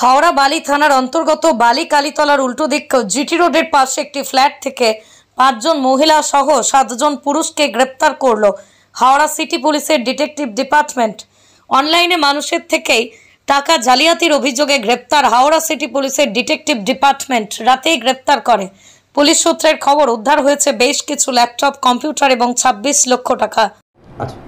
হাওড়া বালি থানার অন্তর্গত বালি কালীতলার উল্টো দিক জিটি রোডের পাশে একটি ফ্ল্যাট থেকে 5 জন মহিলা সহ 7 জন পুরুষকে গ্রেপ্তার করল হাওড়া সিটি পুলিশের ডিটেকটিভ ডিপার্টমেন্ট। অনলাইনে মানুষের থেকেই টাকা জালিয়াতির অভিযোগে গ্রেপ্তার হাওড়া সিটি পুলিশের ডিটেকটিভ ডিপার্টমেন্ট রাতেই গ্রেপ্তার করে। পুলিশ সূত্রের খবর, উদ্ধার হয়েছে বেশ কিছু ল্যাপটপ, কম্পিউটার এবং 26 লক্ষ টাকা। আচ্ছা,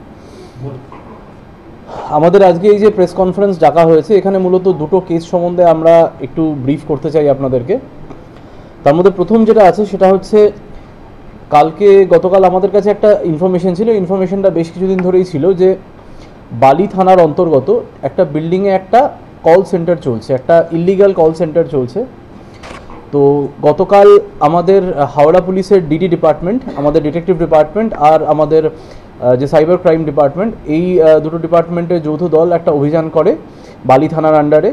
আমাদের আজকে এই যে প্রেস কনফারেন্স ডাকা হয়েছে, এখানে মূলত দুটো কেস সম্বন্ধে আমরা একটু ব্রিফ করতে চাই আপনাদেরকে। তার মধ্যে প্রথম যেটা আছে সেটা হচ্ছে গতকাল আমাদের কাছে একটা ইনফরমেশন ছিল। ইনফরমেশনটা বেশ কিছুদিন ধরেই ছিল যে বালি থানার অন্তর্গত একটা বিল্ডিংয়ে একটা কল সেন্টার চলছে, একটা ইলিগাল কল সেন্টার চলছে। তো গতকাল আমাদের হাওড়া পুলিশের ডিডি ডিপার্টমেন্ট, আমাদের ডিটেকটিভ ডিপার্টমেন্ট আর আমাদের যে সাইবার ক্রাইম ডিপার্টমেন্ট, এই দুটো ডিপার্টমেন্টের যৌথ দল একটা অভিযান করে বালি থানার আন্ডারে,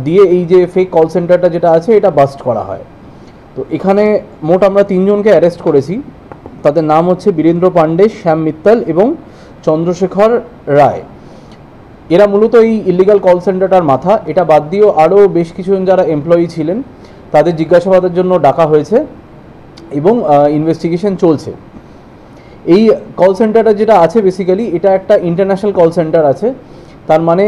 দিয়ে এই যে ফেক কল সেন্টারটা যেটা আছে এটা বাস্ট করা হয়। তো এখানে মোট আমরা 3 জনকে অ্যারেস্ট করেছি। তাদের নাম হচ্ছে বীরেন্দ্র পাণ্ডে, শ্যাম মিত্তাল এবং চন্দ্রশেখর রায়। এরা মূলত এই ইলিগাল কল সেন্টারটার মাথা। এটা বাদ দিয়েও আরও বেশ কিছুজন যারা এমপ্লয়ি ছিলেন তাদের জিজ্ঞাসাবাদের জন্য ডাকা হয়েছে এবং ইনভেস্টিগেশন চলছে। এই কল সেন্টারটা যেটা আছে বেসিক্যালি এটা একটা ইন্টারন্যাশনাল কল সেন্টার আছে। তার মানে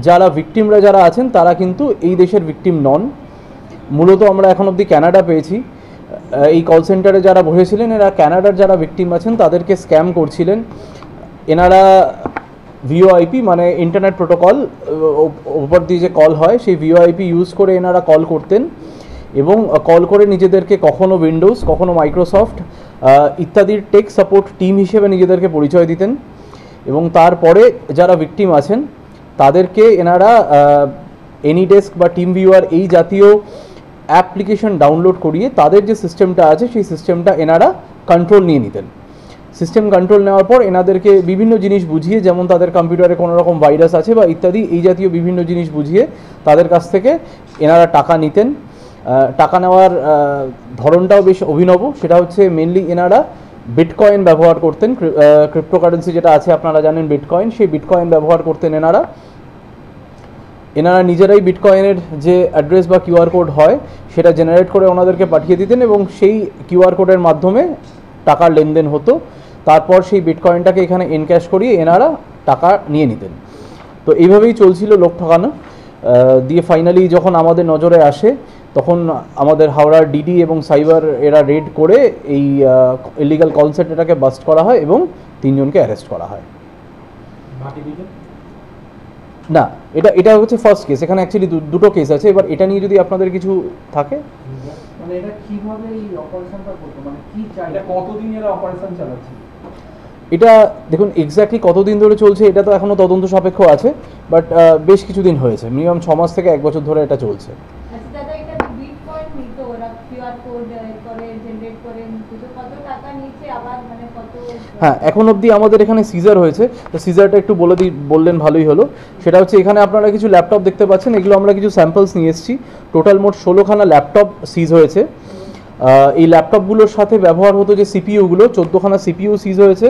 যারা ভিকটিমরা যারা আছেন তারা কিন্তু এই দেশের ভিকটিম নন। মূলত আমরা এখন অবধি কানাডা পেয়েছি। এই কল সেন্টারে যারা বসেছিলেন এরা কানাডার যারা ভিকটিম আছেন তাদেরকে স্ক্যাম করছিলেন। এনারা ভিওআইপি মানে ইন্টারনেট প্রোটোকল ওপর দিয়ে যে কল হয় সেই ভিওআইপি ইউজ করে এনারা কল করতেন এবং কল করে নিজেদেরকে কখনো উইন্ডোজ, কখনো মাইক্রোসফট ইত্যাদির টেক সাপোর্ট টিম হিসেবে নিজেদেরকে পরিচয় দিতেন। এবং তারপরে যারা ভিকটিম আছেন তাদেরকে এনারা এনিডেস্ক বা টিম ভিউয়ার এই জাতীয় অ্যাপ্লিকেশন ডাউনলোড করিয়ে তাদের যে সিস্টেমটা আছে সেই সিস্টেমটা এনারা কন্ট্রোল নিয়ে নিতেন। সিস্টেম কন্ট্রোল নেওয়ার পর এনাদেরকে বিভিন্ন জিনিস বুঝিয়ে, যেমন তাদের কম্পিউটারে কোনো রকম ভাইরাস আছে বা ইত্যাদি এই জাতীয় বিভিন্ন জিনিস বুঝিয়ে তাদের কাছ থেকে এনারা টাকা নিতেন। টাকা নেওয়ার ধরনটাও বেশ অভিনব। সেটা হচ্ছে মেনলি এনারা বিটকয়েন ব্যবহার করতেন। ক্রিপ্টোকারেন্সি যেটা আছে আপনারা জানেন বিটকয়েন, সেই বিটকয়েন ব্যবহার করতেন এনারা নিজেরাই বিটকয়েনের যে অ্যাড্রেস বা কিউআর কোড হয় সেটা জেনারেট করে ওনাদেরকে পাঠিয়ে দিতেন এবং সেই কিউআর কোডের মাধ্যমে টাকার লেনদেন হতো। তারপর সেই বিটকয়েনটাকে এখানে এনক্যাশ করিয়ে এনারা টাকা নিয়ে নিতেন। তো এইভাবেই চলছিল লোক ঠকানো। দিয়ে ফাইনালি যখন আমাদের নজরে আসে তখন আমাদের হাওড়ার ডিডি এবং সাইবার এরা রেড করে এই ইলিগাল কল সেন্টারটাকে বাস্ট করা হয় এবং 3 জনকে অ্যারেস্ট করা হয়। না, এটা হচ্ছে ফার্স্ট কেস। এখানে অ্যাকচুয়ালি দুটো কেস আছে। এবার এটা নিয়ে যদি আপনাদের কিছু থাকে, মানে এটা কিভাবে এই অপারেশনটা করতে, মানে কি চাই, এটা কতদিন এর অপারেশন চালাচ্ছে? এটা দেখুন এক্স্যাক্টলি কতদিন ধরে চলছে এটা তো এখনো তদন্ত সাপেক্ষ আছে, বাট বেশ কিছুদিন হয়েছে, মিনিমাম 6 মাস থেকে 1 বছর ধরে এটা চলছে। হ্যাঁ, এখন অবধি আমাদের এখানে সিজার হয়েছে। তো সিজারটা একটু বললেন ভালোই হলো। সেটা হচ্ছে এখানে আপনারা কিছু ল্যাপটপ দেখতে পাচ্ছেন, এগুলো আমরা কিছু স্যাম্পলস নিয়ে এসেছি। টোটাল মোট 16খানা ল্যাপটপ সিজ হয়েছে। এই ল্যাপটপগুলোর সাথে ব্যবহার হতো যে সিপিইউগুলো, 14খানা সিপিইউ সিজ হয়েছে,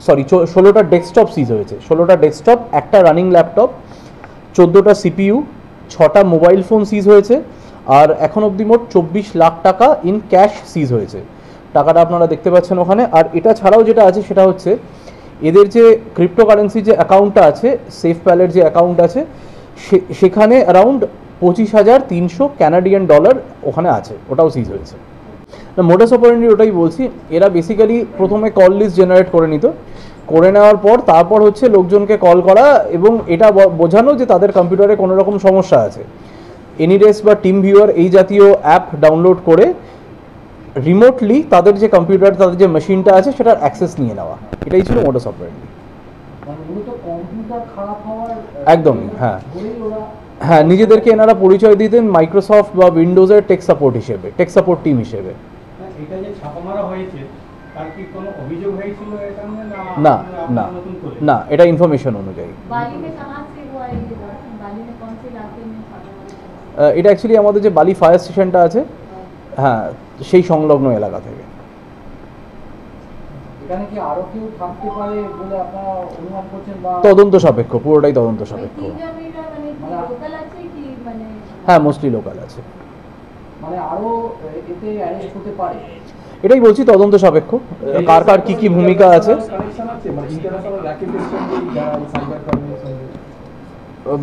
16টা ডেস্কটপ সিজ হয়েছে। 16টা ডেস্কটপ, একটা রানিং ল্যাপটপ, 14টা সিপিইউ, 6টা মোবাইল ফোন সিজ হয়েছে। আর এখন অবধি মোট 24 লাখ টাকা ইন ক্যাশ সিজ হয়েছে। টাকাটা আপনারা দেখতে পাচ্ছেন ওখানে। আর এটা ছাড়াও যেটা আছে সেটা হচ্ছে এদের যে ক্রিপ্টোকারেন্সি যে অ্যাকাউন্টটা আছে, সেফ প্যালের যে অ্যাকাউন্ট আছে, সেখানে অ্যারাউন্ড 25,300 কানাডিয়ান ডলার ওখানে আছে, ওটাও সিজ হয়েছে। না, মোডাস অপারেন্ডি ওটাই বলছি। এরা বেসিক্যালি প্রথমে কল লিস্ট জেনারেট করে নিত, করে নেওয়ার পর তারপর হচ্ছে লোকজনকে কল করা এবং এটা বোঝানো যে তাদের কম্পিউটারে কোনো রকম সমস্যা আছে। এনিডেস্ক বা টিম ভিউয়ার এই জাতীয় অ্যাপ ডাউনলোড করে রিমোটলি তাদের যে কম্পিউটার, তাদের যে মেশিনটা আছে সেটার অ্যাক্সেস নিয়ে নেওয়া, এটাই ছিল মোডাস অপারেন্ডি। একদমই, হ্যাঁ, নিজেদেরকে এনারা পরিচয় দিতেন মাইক্রোসফট বা উইন্ডোজের টেক সাপোর্ট হিসেবে, টেক সাপোর্ট টিম হিসেবে। এটা যে ছাপা মারা হয়েছে তার কি কোনো অভিযোগ হয়েছিল এটা নিয়ে? না না না, এটা ইনফরমেশন অনুযায়ী। এটা অ্যাকচুয়ালি আমাদের যে বালি ফায়ার স্টেশনটা আছে, হ্যাঁ, সেই সংলগ্ন এলাকা থেকে। এখানে কি আরো কেউ থাকতে পারে বলে আপনারা অনুমান করছেন? বা তদন্ত সাপেক্ষ, পুরোটাই তদন্ত সাপেক্ষ। হ্যাঁ, মোস্টলি লোকাল আছে। মানে আরো এতে অ্যারেস্ট হতে পারে? এটাই বলছি, তদন্ত সাপেক্ষ, কার কার কি কি ভূমিকা আছে।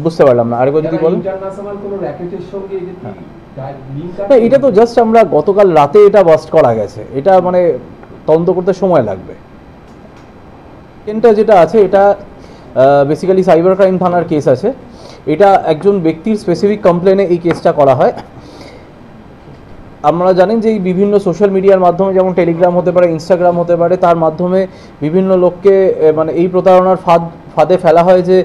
বুঝতে পারলাম না, আরেকবার যদি বলেন। না, এটা তো জাস্ট আমরা গতকাল রাতে এটা বাস্ট করা গেছে, এটা মানে তদন্ত করতে সময় লাগবে। এটা যেটা আছে এটা বেসিক্যালি সাইবার ক্রাইম থানার কেস আছে। এটা একজন ব্যক্তির স্পেসিফিক কমপ্লেনে এই কেসটা করা হয়। আপনারা জানেন যে এই বিভিন্ন সোশ্যাল মিডিয়ার মাধ্যমে, যেমন টেলিগ্রাম হতে পারে, ইনস্টাগ্রাম হতে পারে, তার মাধ্যমে বিভিন্ন লোককে মানে এই প্রতারণার ফাঁদে ফেলা হয় যে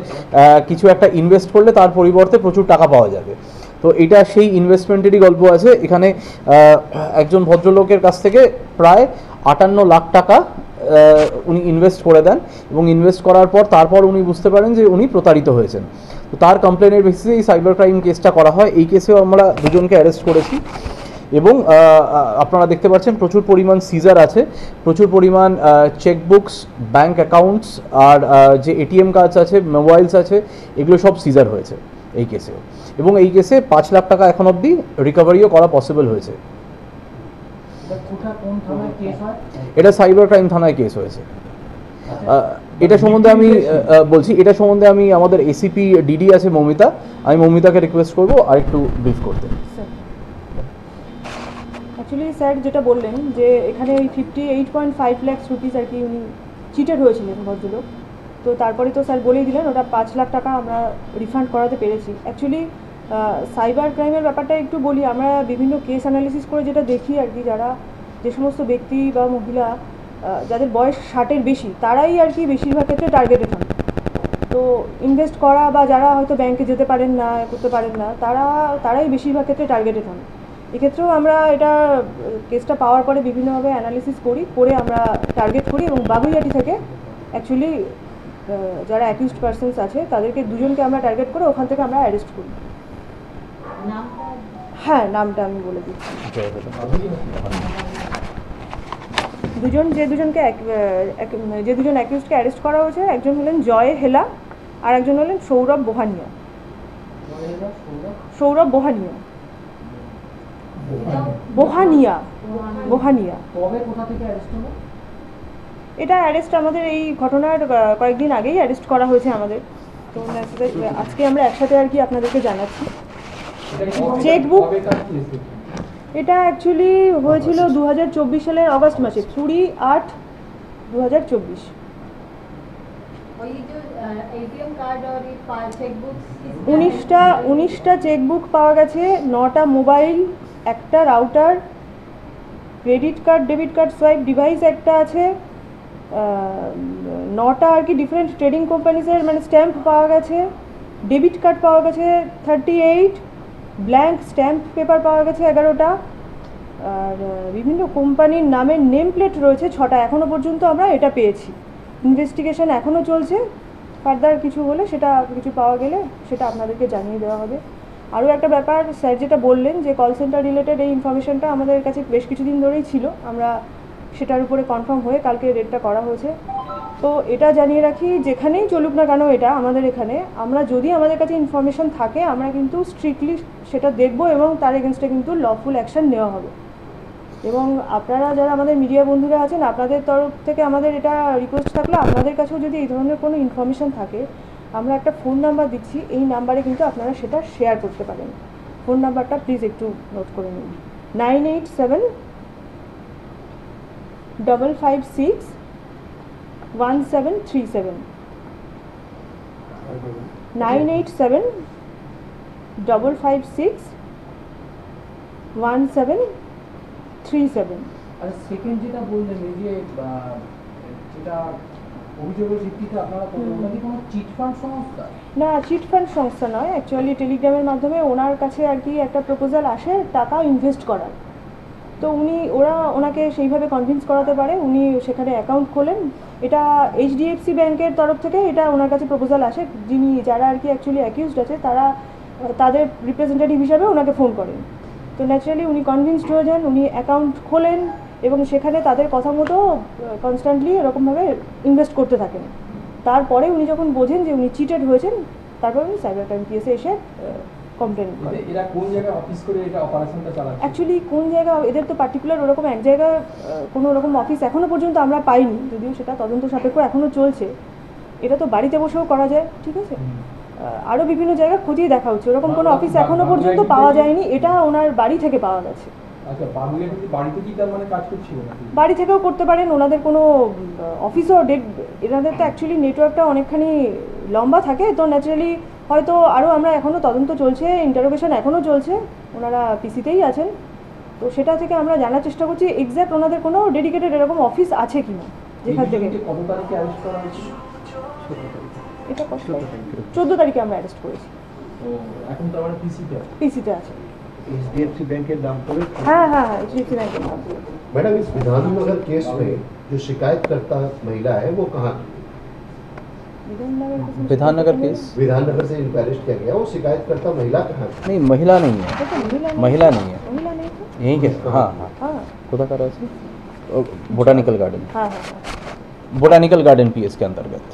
কিছু একটা ইনভেস্ট করলে তার পরিবর্তে প্রচুর টাকা পাওয়া যাবে। তো এটা সেই ইনভেস্টমেন্টেরই গল্প আছে এখানে। একজন ভদ্রলোকের কাছ থেকে প্রায় 58 লাখ টাকা উনি ইনভেস্ট করে দেন, এবং ইনভেস্ট করার পর তারপর উনি বুঝতে পারেন যে উনি প্রতারিত হয়েছেন। তো তার কমপ্লেনের বেসিসে এই সাইবার ক্রাইম কেসটা করা হয়। এই কেসেও আমরা দুজনকে অ্যারেস্ট করেছি, এবং আপনারা দেখতে পাচ্ছেন প্রচুর পরিমাণ সিজার আছে, প্রচুর পরিমাণ চেকবুকস, ব্যাঙ্ক অ্যাকাউন্টস, আর যে এটিএম কার্ডস আছে, মোবাইলস আছে, এগুলো সব সিজার হয়েছে এই কেসেও। এবং এই কেসে 5 লাখ টাকা এখন অবধি রিকভারিও করা পসিবল হয়েছে। এটা সাইবার ক্রাইম থানায় কেস হয়েছে। এটা সম্বন্ধে আমি বলছি, এটা সম্বন্ধে আমি আমাদের এসিপি ডিডি আছে মৌমিতা, আমি মৌমিতাকে রিকোয়েস্ট করবো আর একটু ব্রিফ করতে। অ্যাকচুয়ালি স্যার যেটা বললেন যে এখানে ওই 58.5 লাখ রুপিস আর কি উনি চিটেড হয়েছিলেন ভদ্রলোক। তো তারপরে তো স্যার বলেই দিলেন ওটা 5 লাখ টাকা আমরা রিফান্ড করাতে পেরেছি। অ্যাকচুয়ালি সাইবার ক্রাইমের ব্যাপারটা একটু বলি, আমরা বিভিন্ন কেস অ্যানালিসিস করে যেটা দেখি আর কি, যে সমস্ত ব্যক্তি বা মহিলা যাদের বয়স 60-এর বেশি, তারাই আর কি বেশিরভাগ ক্ষেত্রে টার্গেটেড হন। তো ইনভেস্ট করা বা যারা হয়তো ব্যাংকে যেতে পারেন না, করতে পারেন না, তারাই বেশিরভাগ ক্ষেত্রে টার্গেটেড হন। এক্ষেত্রেও আমরা এটা কেসটা পাওয়ার পরে বিভিন্নভাবে অ্যানালিসিস করে আমরা টার্গেট করি, এবং বাগুইয়াটি থেকে অ্যাকচুয়ালি যারা অ্যাকিউজড পারসনস আছে তাদেরকে দুজনকে আমরা টার্গেট করে ওখান থেকে আমরা অ্যারেস্ট করি। হ্যাঁ, নামটা আমি বলে দিচ্ছি। যে দুজন অ্যাকিউজডকে অ্যারেস্ট করা হয়েছে, একজন হলেন জয় হেলা আর একজন হলেন সৌরভ বোহানিয়া। এটা অ্যারেস্ট আমাদের এই ঘটনার কয়েকদিন আগেই অ্যারেস্ট করা হয়েছে আমাদের। তো আজকে আমরা একসাথে আর কি আপনাদেরকে জানাচ্ছি। চেকবুক এটা অ্যাকচুয়ালি হয়েছিল 2024 সালের অগস্ট মাসে, 3/8/2024। 19টা চেকবুক পাওয়া গেছে, 9টা মোবাইল, একটা router, credit card, debit card swipe device একটা আছে, 9টা আর কি ডিফারেন্ট ট্রেডিং কোম্পানিসের মানে স্ট্যাম্প পাওয়া গেছে, ডেবিট কার্ড পাওয়া গেছে 38, ব্ল্যাঙ্ক স্ট্যাম্প পেপার পাওয়া গেছে 11টা, আর বিভিন্ন কোম্পানির নামের নেম প্লেট রয়েছে 6টা। এখনও পর্যন্ত আমরা এটা পেয়েছি। ইনভেস্টিগেশন এখনও চলছে, ফার্দার কিছু হলে সেটা কিছু পাওয়া গেলে সেটা আপনাদেরকে জানিয়ে দেওয়া হবে। আরও একটা ব্যাপার, স্যার যেটা বললেন যে কল সেন্টার রিলেটেড এই ইনফরমেশনটা আমাদের কাছে বেশ কিছুদিন ধরেই ছিল, আমরা সেটার উপরে কনফার্ম হয়ে কালকে রেডটা করা হয়েছে। তো এটা জানিয়ে রাখি, যেখানেই চলুক না কেন এটা আমাদের এখানে, আমরা যদি আমাদের কাছে ইনফরমেশন থাকে আমরা কিন্তু স্ট্রিক্টলি সেটা দেখব এবং তার এগেনস্টে কিন্তু লফুল অ্যাকশন নেওয়া হবে। এবং আপনারা যারা আমাদের মিডিয়া বন্ধুরা আছেন, আপনাদের তরফ থেকে আমাদের এটা রিকোয়েস্ট থাকলো, আপনাদের কাছেও যদি এই ধরনের কোনো ইনফরমেশন থাকে, আমরা একটা ফোন নাম্বার দিচ্ছি, এই নাম্বারে কিন্তু আপনারা সেটা শেয়ার করতে পারেন। ফোন নাম্বারটা প্লিজ একটু নোট করে নিন, 987-556-1737, 987-556-1737। আর সেকেন্ড যেটা বললেন এই যে যেটা অভিযোগের ভিত্তিতে আপনারা ওটা কি কোনো চিট ফান্ড সংস্থা? না, চিট ফান্ড সংস্থা নয়, অ্যাকচুয়ালি টেলিগ্রামের মাধ্যমে ওনার কাছে আর কি একটা প্রপোজাল আসে টাকা ইনভেস্ট করার। তো ওনাকে সেইভাবে কনভিন্স করাতে পারে, উনি সেখানে অ্যাকাউন্ট খোলেন। এটা HDFC ব্যাংকের তরফ থেকে এটা ওনার কাছে প্রপোজাল আসে, যারা আর কি অ্যাকচুয়ালি অ্যাকিউজড আছে তাদের রিপ্রেজেন্টেটিভ হিসাবে ওনাকে ফোন করেন। তো ন্যাচারালি উনি কনভিন্সড হয়ে যান, উনি অ্যাকাউন্ট খোলেন এবং সেখানে তাদের কথা মতো কনস্ট্যান্টলি এরকমভাবে ইনভেস্ট করতে থাকেন। তারপরে উনি যখন বোঝেন যে উনি চিটেড হয়েছেন, তারপর উনি সাইবার ক্রাইম কেসে এসে কমপ্লেন করে। এরা কোন জায়গায় অফিস করে এটা অপারেশনটা চালাচ্ছে? অ্যাকচুয়ালি কোন জায়গা এদের তো পার্টিকুলার ওরকম এক জায়গায় কোনো রকম অফিস এখনও পর্যন্ত আমরা পাইনি, যদিও সেটা তদন্ত সাপেক্ষ এখনও চলছে। এটা তো বাড়িতে বসেও করা যায়, ঠিক আছে। আরও বিভিন্ন জায়গা খতিয়ে দেখা হচ্ছে, ওরকম কোনো অফিস এখনও পর্যন্ত পাওয়া যায়নি, এটা ওনার বাড়ি থেকে পাওয়া গেছে। আচ্ছা, বাড়িতে কি তার মানে কাজ করছিল নাকি? বাড়ি থেকেও করতে পারেন, ওনাদের কোনো অফিসও এনাদের তো অ্যাকচুয়ালি নেটওয়ার্কটা অনেকখানি লম্বা থাকে, তো ন্যাচারালি হয়তো আরও আমরা এখনও তদন্ত চলছে, ইন্টারোগেশন এখনও চলছে, ওনারা পিসিতেই আছেন, তো সেটা থেকে আমরা জানার চেষ্টা করছি এক্স্যাক্ট ওনাদের কোনো ডেডিকেটেড এরকম অফিস আছে কিনা যেখান থেকে। কত তারিখে অ্যারেস্ট করা হয়েছে? এটা 14 তারিখে আমরা অ্যারেস্ট করেছি। এখন তো আমরা পিসিতে আছে। HDFC बैंकेर नाम पर হ্যাঁ হ্যাঁ হ্যাঁ, HDFC ব্যাংকের নাম। मैडम इस विधाननगर केस में जो शिकायतकर्ता महिला है वो कहाँ की? विधाननगर केस विधाननगर से इनको अरेस्ट किया गया, वो शिकायतकर्ता महिला कहाँ की? नहीं, महिला नहीं है, महिला नहीं है, महिला नहीं था। यहीं के। हाँ हाँ, हाँ खुदा का बोटानिकल गार्डन, हाँ हाँ हाँ। बोटानिकल गार्डन पीएस के अंतर्गत।